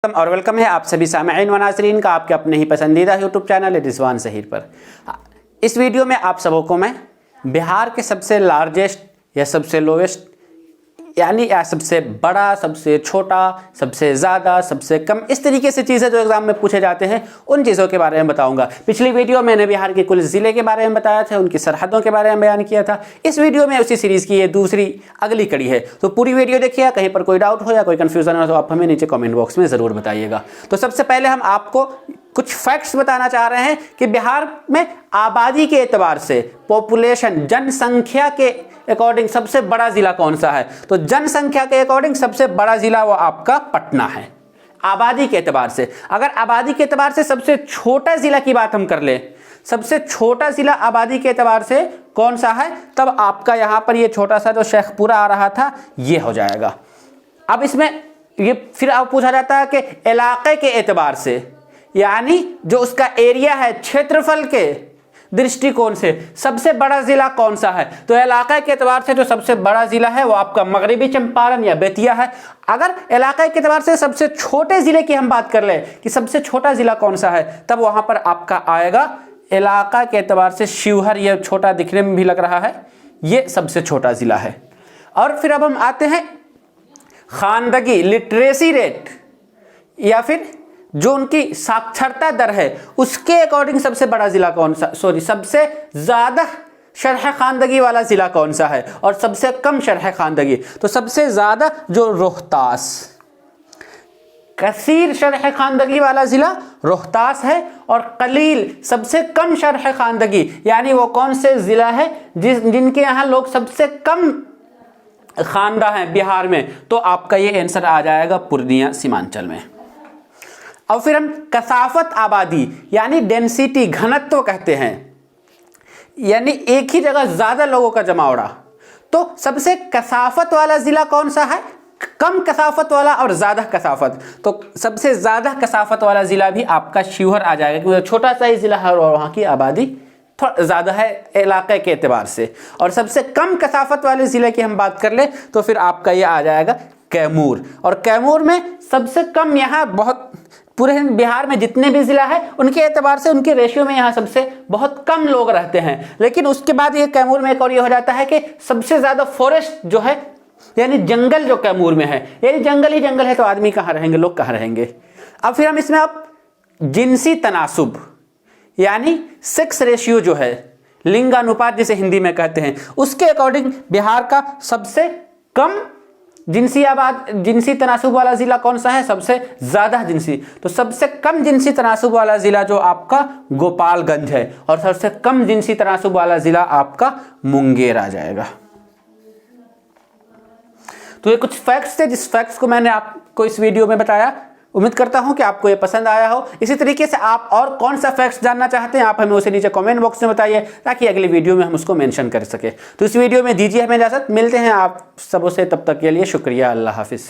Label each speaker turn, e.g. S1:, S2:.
S1: और वेलकम है आप सभी सामईन व नाज़रीन का आपके अपने ही पसंदीदा यूट्यूब चैनल रिजवान ज़हीर पर। इस वीडियो में आप सबों को मैं बिहार के सबसे लार्जेस्ट या सबसे लोएस्ट यानी या सबसे बड़ा, सबसे छोटा, सबसे ज़्यादा, सबसे कम, इस तरीके से चीज़ें जो एग्ज़ाम में पूछे जाते हैं उन चीज़ों के बारे में बताऊंगा। पिछली वीडियो मैंने बिहार के कुल ज़िले के बारे में बताया था, उनकी सरहदों के बारे में बयान किया था। इस वीडियो में उसी सीरीज़ की ये दूसरी अगली कड़ी है, तो पूरी वीडियो देखिए। कहीं पर कोई डाउट हो या कोई कन्फ्यूज़न हो तो आप हमें नीचे कमेंट बॉक्स में ज़रूर बताइएगा। तो सबसे पहले हम आपको कुछ फैक्ट्स बताना चाह रहे हैं कि बिहार में आबादी के एतबार से, पॉपुलेशन, जनसंख्या के अकॉर्डिंग सबसे बड़ा जिला कौन सा है। तो जनसंख्या के अकॉर्डिंग सबसे बड़ा जिला वो आपका पटना है, आबादी के एतबार से। अगर आबादी के एतबार से सबसे छोटा जिला की बात हम कर ले, सबसे छोटा जिला आबादी के एतबार से कौन सा है, तब आपका यहां पर ये छोटा सा जो शेखपुरा आ रहा था ये हो जाएगा। अब इसमें ये फिर अब पूछा जाता है कि इलाके के एतबार से, यानी जो उसका एरिया है, क्षेत्रफल के दृष्टिकोण से सबसे बड़ा जिला कौन सा है। तो इलाके के एतबार से जो सबसे बड़ा जिला है वो आपका मगरबी चंपारण या बेतिया है। अगर इलाके के एतबार से सबसे छोटे जिले की हम बात कर ले कि सबसे छोटा जिला कौन सा है, तब वहां पर आपका आएगा इलाका के एतबार से शिवहर। ये छोटा दिखने में भी लग रहा है, ये सबसे छोटा जिला है। और फिर अब हम आते हैं खानदगी, लिटरेसी रेट, या फिर जो उनकी साक्षरता दर है उसके अकॉर्डिंग सबसे बड़ा जिला कौन सा, सबसे ज्यादा शरह खानदगी वाला जिला कौन सा है और सबसे कम शरह खानदगी। तो सबसे ज्यादा जो रोहतास, कसीर शरह खानदगी वाला जिला रोहतास है, और कलील सबसे कम शरह खानदगी, यानी वो कौन से जिला है जिनके यहाँ लोग सबसे कम खानदा हैं बिहार में, तो आपका ये आंसर आ जाएगा पूर्णिया सीमांचल में। और फिर हम कसाफत आबादी यानी डेंसिटी, घनत्व कहते हैं, यानी एक ही जगह ज्यादा लोगों का जमावड़ा। तो सबसे कसाफत वाला जिला कौन सा है, कम कसाफत वाला और ज्यादा कसाफत। तो सबसे ज्यादा कसाफत वाला जिला भी आपका शिवहर आ जाएगा, क्योंकि छोटा सा ही जिला है और वहां की आबादी थोड़ा ज्यादा है इलाके के एतबार से। और सबसे कम कसाफत वाले जिले की हम बात कर ले तो फिर आपका ये आ जाएगा कैमूर। और कैमूर में सबसे कम, यहाँ बहुत पूरे बिहार में जितने भी जिला है उनके एतबार से, उनके रेशियो में यहाँ सबसे बहुत कम लोग रहते हैं। लेकिन उसके बाद ये कैमूर में एक और ये हो जाता है कि सबसे ज्यादा फॉरेस्ट जो है, यानी जंगल जो कैमूर में है, यानी जंगल ही जंगल है, तो आदमी कहाँ रहेंगे, लोग कहाँ रहेंगे। अब फिर हम इसमें अब जिनसी तनासुब यानी सेक्स रेशियो जो है, लिंगानुपात जिसे हिंदी में कहते हैं, उसके अकॉर्डिंग बिहार का सबसे कम जिनसी तनासुब वाला जिला कौन सा है, सबसे ज्यादा जिनसी। तो सबसे कम जिनसी तनासुब वाला जिला जो आपका गोपालगंज है, और सबसे कम जिनसी तनासुब वाला जिला आपका मुंगेर आ जाएगा। तो ये कुछ फैक्ट्स थे जिस फैक्ट्स को मैंने आपको इस वीडियो में बताया। उम्मीद करता हूं कि आपको ये पसंद आया हो। इसी तरीके से आप और कौन सा फैक्ट्स जानना चाहते हैं आप हमें उसे नीचे कमेंट बॉक्स में बताइए, ताकि अगली वीडियो में हम उसको मेंशन कर सके। तो इस वीडियो में दीजिए हमें इजाजत, मिलते हैं आप सबों से, तब तक के लिए शुक्रिया, अल्लाह हाफिज़।